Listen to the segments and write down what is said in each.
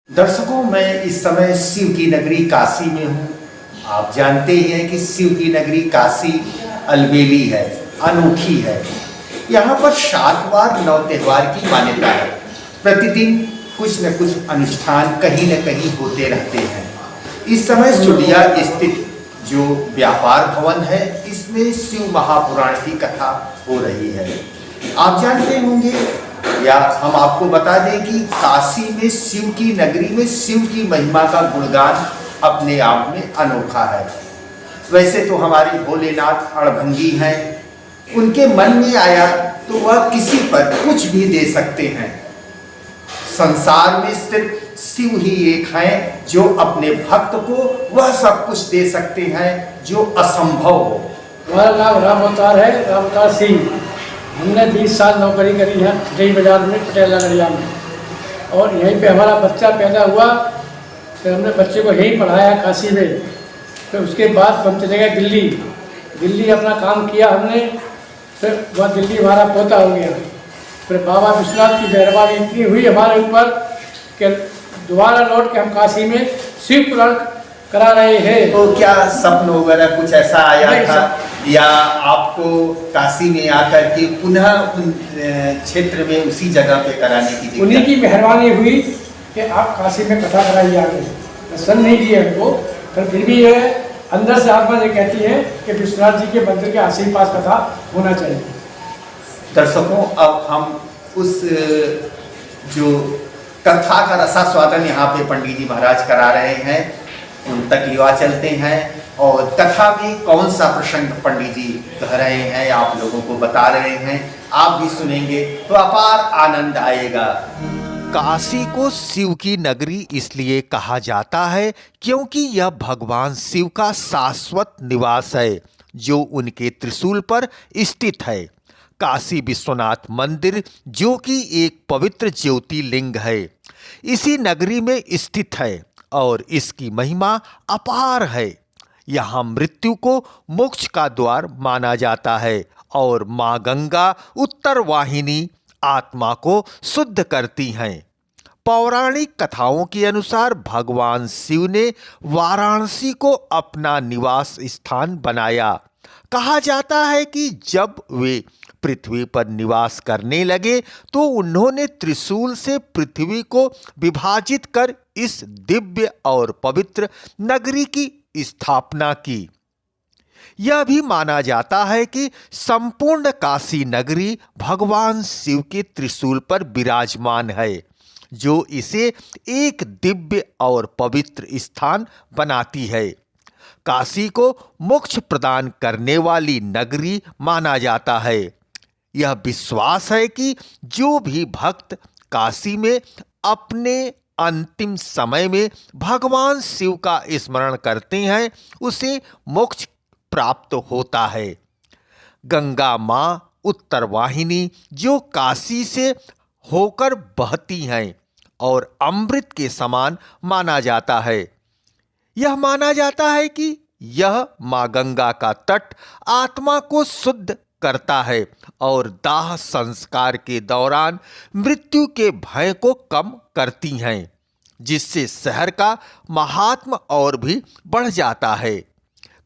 दर्शकों, मैं इस समय शिव की नगरी काशी में हूँ। आप जानते ही हैं कि शिव की नगरी काशी अलबेली है, अनोखी है। यहाँ पर 7 बार नौ त्यौहार की मान्यता है। प्रतिदिन कुछ न कुछ अनुष्ठान कहीं न कहीं होते रहते हैं। इस समय सुडिया स्थित जो व्यापार भवन है, इसमें शिव महापुराण की कथा हो रही है। आप जानते होंगे या हम आपको बता दें कि काशी में शिव की नगरी में शिव की महिमा का गुणगान अपने आप में अनोखा है। वैसे तो हमारे भोलेनाथ अड़भंगी हैं, उनके मन में आया तो वह किसी पर कुछ भी दे सकते हैं। संसार में सिर्फ शिव ही एक हैं जो अपने भक्त को वह सब कुछ दे सकते हैं जो असंभव हो। हमारा नाम राम अवतार है, राम अवतार सिंह। हमने 20 साल नौकरी करी है जय बाजार में, पटेल नगरिया में, और यहीं पे हमारा बच्चा पैदा हुआ। फिर हमने बच्चे को यहीं पढ़ाया काशी में। फिर उसके बाद हम चले गए दिल्ली अपना काम किया हमने। फिर वह दिल्ली हमारा पोता हो गया। फिर बाबा विश्वनाथ की मेहरबानी इतनी हुई हमारे ऊपर कि दोबारा लौट के हम काशी में शिव पुराण करा रहे हैं। तो क्या सपन वगैरह कुछ ऐसा आया था या आपको काशी में आकर के पुनः उन क्षेत्र में उसी जगह पे कराने की उन्हीं की मेहरबानी हुई कि आप काशी में कथा कराइए। आगे दर्शन नहीं दिए हमको, पर फिर भी ये अंदर से आत्मा ये कहती है कि विश्वनाथ जी के मंदिर के आस कथा होना चाहिए। दर्शकों, अब हम उस जो कथा का रसास्वादन यहाँ पे पंडित जी महाराज करा रहे हैं उन तक युवा चलते हैं, और कथा में कौन सा प्रसंग पंडित जी कह रहे हैं आप लोगों को बता रहे हैं, आप भी सुनेंगे तो अपार आनंद आएगा। काशी को शिव की नगरी इसलिए कहा जाता है क्योंकि यह भगवान शिव का शाश्वत निवास है जो उनके त्रिशूल पर स्थित है। काशी विश्वनाथ मंदिर जो कि एक पवित्र ज्योतिर्लिंग है, इसी नगरी में स्थित है और इसकी महिमा अपार है। यहाँ मृत्यु को मोक्ष का द्वार माना जाता है और माँ गंगा उत्तर वाहिनी आत्मा को शुद्ध करती हैं। पौराणिक कथाओं के अनुसार भगवान शिव ने वाराणसी को अपना निवास स्थान बनाया। कहा जाता है कि जब वे पृथ्वी पर निवास करने लगे तो उन्होंने त्रिशूल से पृथ्वी को विभाजित कर इस दिव्य और पवित्र नगरी की स्थापना की। यह भी माना जाता है कि संपूर्ण काशी नगरी भगवान शिव के त्रिशूल पर विराजमान है जो इसे एक दिव्य और पवित्र स्थान बनाती है। काशी को मोक्ष प्रदान करने वाली नगरी माना जाता है। यह विश्वास है कि जो भी भक्त काशी में अपने अंतिम समय में भगवान शिव का स्मरण करते हैं उसे मोक्ष प्राप्त होता है। गंगा माँ उत्तर वाहिनी जो काशी से होकर बहती हैं और अमृत के समान माना जाता है। यह माना जाता है कि यह माँ गंगा का तट आत्मा को शुद्ध करता है और दाह संस्कार के दौरान मृत्यु के भय को कम करती हैं, जिससे शहर का महात्म और भी बढ़ जाता है।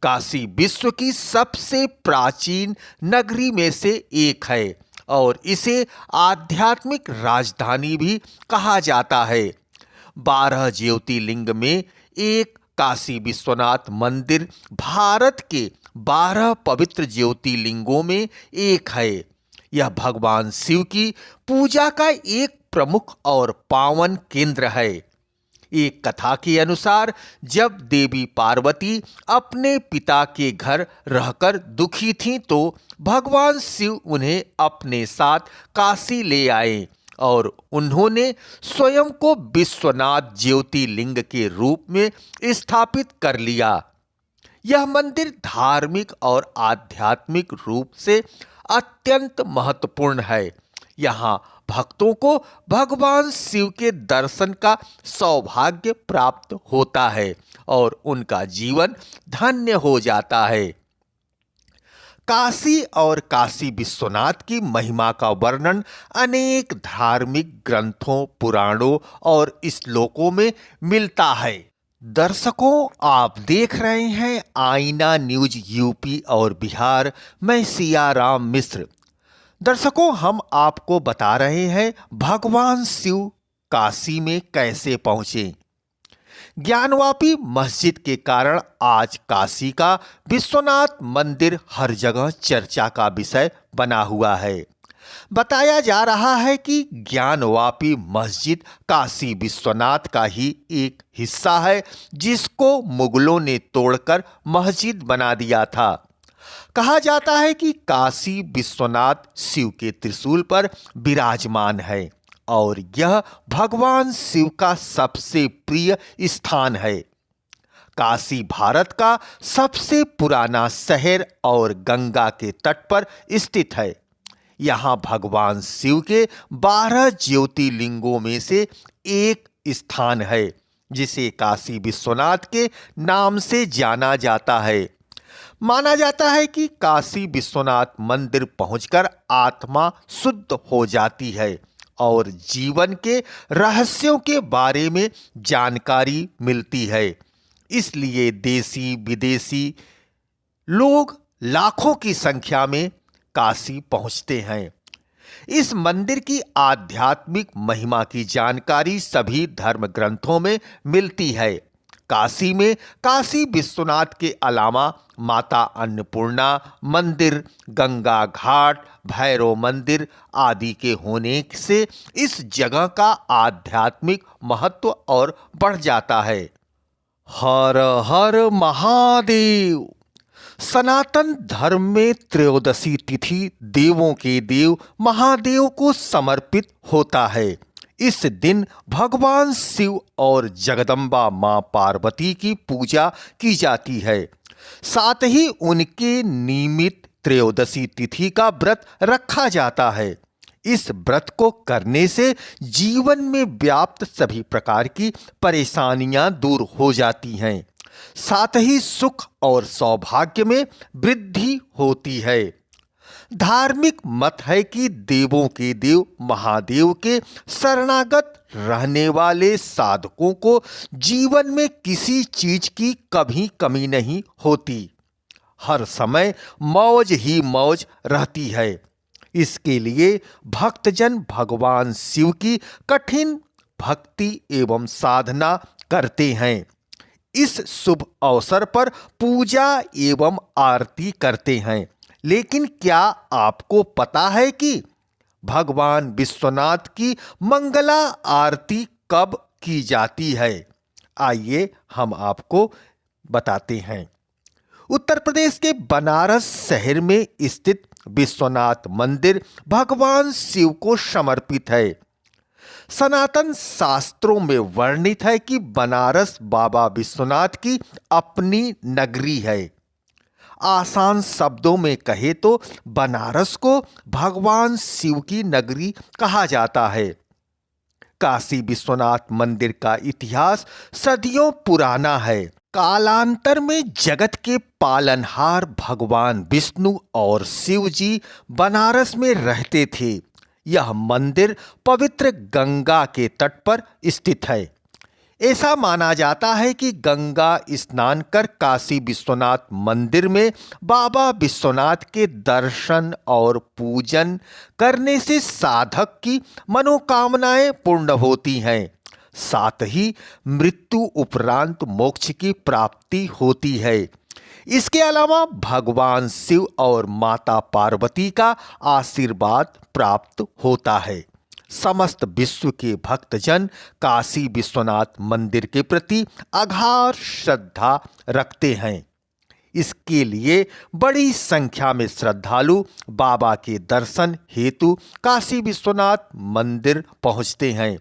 काशी विश्व की सबसे प्राचीन नगरी में से एक है और इसे आध्यात्मिक राजधानी भी कहा जाता है। 12 ज्योतिर्लिंग में एक काशी विश्वनाथ मंदिर भारत के 12 पवित्र ज्योतिर्लिंगों में एक है। यह भगवान शिव की पूजा का एक प्रमुख और पावन केंद्र है। एक कथा के अनुसार जब देवी पार्वती अपने पिता के घर रहकर दुखी थीं तो भगवान शिव उन्हें अपने साथ काशी ले आए और उन्होंने स्वयं को विश्वनाथ ज्योतिर्लिंग के रूप में स्थापित कर लिया। यह मंदिर धार्मिक और आध्यात्मिक रूप से अत्यंत महत्वपूर्ण है। यहाँ भक्तों को भगवान शिव के दर्शन का सौभाग्य प्राप्त होता है और उनका जीवन धन्य हो जाता है। काशी और काशी विश्वनाथ की महिमा का वर्णन अनेक धार्मिक ग्रंथों, पुराणों और श्लोकों में मिलता है। दर्शकों, आप देख रहे हैं आईना न्यूज यूपी और बिहार। मैं सियाराम मिश्र। दर्शकों, हम आपको बता रहे हैं भगवान शिव काशी में कैसे पहुंचे। ज्ञानवापी मस्जिद के कारण आज काशी का विश्वनाथ मंदिर हर जगह चर्चा का विषय बना हुआ है। बताया जा रहा है कि ज्ञानवापी मस्जिद काशी विश्वनाथ का ही एक हिस्सा है, जिसको मुगलों ने तोड़कर मस्जिद बना दिया था। कहा जाता है कि काशी विश्वनाथ शिव के त्रिशूल पर विराजमान है और यह भगवान शिव का सबसे प्रिय स्थान है। काशी भारत का सबसे पुराना शहर और गंगा के तट पर स्थित है। यहाँ भगवान शिव के 12 ज्योतिर्लिंगों में से एक स्थान है, जिसे काशी विश्वनाथ के नाम से जाना जाता है। माना जाता है कि काशी विश्वनाथ मंदिर पहुंचकर आत्मा शुद्ध हो जाती है और जीवन के रहस्यों के बारे में जानकारी मिलती है। इसलिए देशी विदेशी लोग लाखों की संख्या में काशी पहुंचते हैं। इस मंदिर की आध्यात्मिक महिमा की जानकारी सभी धर्म ग्रंथों में मिलती है। काशी में काशी विश्वनाथ के अलावा माता अन्नपूर्णा मंदिर, गंगा घाट, भैरव मंदिर आदि के होने से इस जगह का आध्यात्मिक महत्व और बढ़ जाता है। हर हर महादेव। सनातन धर्म में त्रयोदशी तिथि देवों के देव महादेव को समर्पित होता है। इस दिन भगवान शिव और जगदम्बा मां पार्वती की पूजा की जाती है। साथ ही उनके निमित्त त्रयोदशी तिथि का व्रत रखा जाता है। इस व्रत को करने से जीवन में व्याप्त सभी प्रकार की परेशानियां दूर हो जाती हैं। साथ ही सुख और सौभाग्य में वृद्धि होती है। धार्मिक मत है कि देवों के देव महादेव के शरणागत रहने वाले साधकों को जीवन में किसी चीज की कभी कमी नहीं होती। हर समय मौज ही मौज रहती है। इसके लिए भक्तजन भगवान शिव की कठिन भक्ति एवं साधना करते हैं। इस शुभ अवसर पर पूजा एवं आरती करते हैं। लेकिन क्या आपको पता है कि भगवान विश्वनाथ की मंगला आरती कब की जाती है? आइए हम आपको बताते हैं। उत्तर प्रदेश के बनारस शहर में स्थित विश्वनाथ मंदिर भगवान शिव को समर्पित है। सनातन शास्त्रों में वर्णित है कि बनारस बाबा विश्वनाथ की अपनी नगरी है। आसान शब्दों में कहे तो बनारस को भगवान शिव की नगरी कहा जाता है। काशी विश्वनाथ मंदिर का इतिहास सदियों पुराना है। कालांतर में जगत के पालनहार भगवान विष्णु और शिव जी बनारस में रहते थे। यह मंदिर पवित्र गंगा के तट पर स्थित है। ऐसा माना जाता है कि गंगा स्नान कर काशी विश्वनाथ मंदिर में बाबा विश्वनाथ के दर्शन और पूजन करने से साधक की मनोकामनाएं पूर्ण होती हैं। साथ ही मृत्यु उपरांत मोक्ष की प्राप्ति होती है। इसके अलावा भगवान शिव और माता पार्वती का आशीर्वाद प्राप्त होता है। समस्त विश्व के भक्तजन काशी विश्वनाथ मंदिर के प्रति अगाध श्रद्धा रखते हैं। इसके लिए बड़ी संख्या में श्रद्धालु बाबा के दर्शन हेतु काशी विश्वनाथ मंदिर पहुंचते हैं,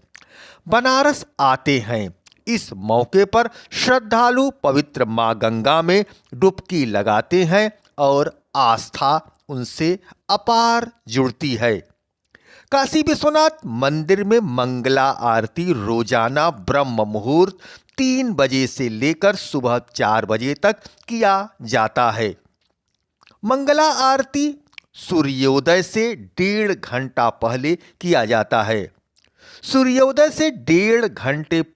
बनारस आते हैं। इस मौके पर श्रद्धालु पवित्र मां गंगा में डुबकी लगाते हैं और आस्था उनसे अपार जुड़ती है। काशी विश्वनाथ मंदिर में मंगला आरती रोजाना ब्रह्म मुहूर्त 3 बजे से लेकर सुबह 4 बजे तक किया जाता है। मंगला आरती सूर्योदय से 1.5 घंटा पहले किया जाता है। सूर्योदय से 1.5 घंटे पहले